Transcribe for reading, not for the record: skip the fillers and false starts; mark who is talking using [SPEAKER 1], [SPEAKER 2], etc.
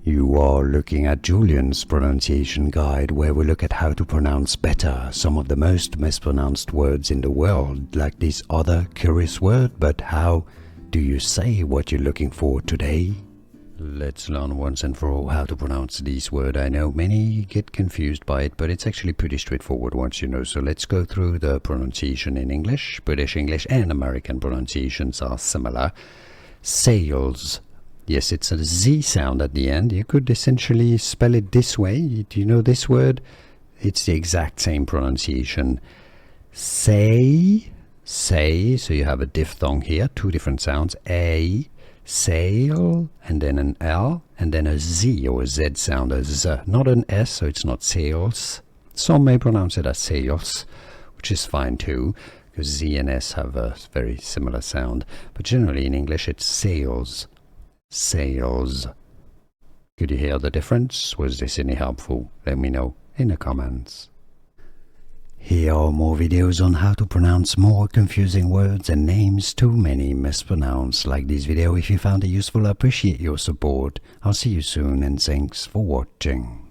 [SPEAKER 1] You are looking at Julian's pronunciation guide, where we look at how to pronounce better some of the most mispronounced words in the world, like this other curious word. But how do you say what you're looking for today? Let's learn once and for all how to pronounce this word. I know many get confused by it, but it's actually pretty straightforward once you know. So let's go through the pronunciation in English. British English and American pronunciations are similar. Sales. Yes, it's a Z sound at the end. You could essentially spell it this way. Do you know this word? It's the exact same pronunciation. Say, so you have a diphthong here, two different sounds. A, sail, and then an L, and then a Z or a Z sound, a Z, not an S, so it's not sales. Some may pronounce it as sales, which is fine too, because Z and S have a very similar sound. But generally in English it's sales. Sales. Could you hear the difference? Was this any helpful? Let me know in the comments. Here are more videos on how to pronounce more confusing words and names too many mispronounced. Like this video if you found it useful. I appreciate your support. I'll see you soon and thanks for watching.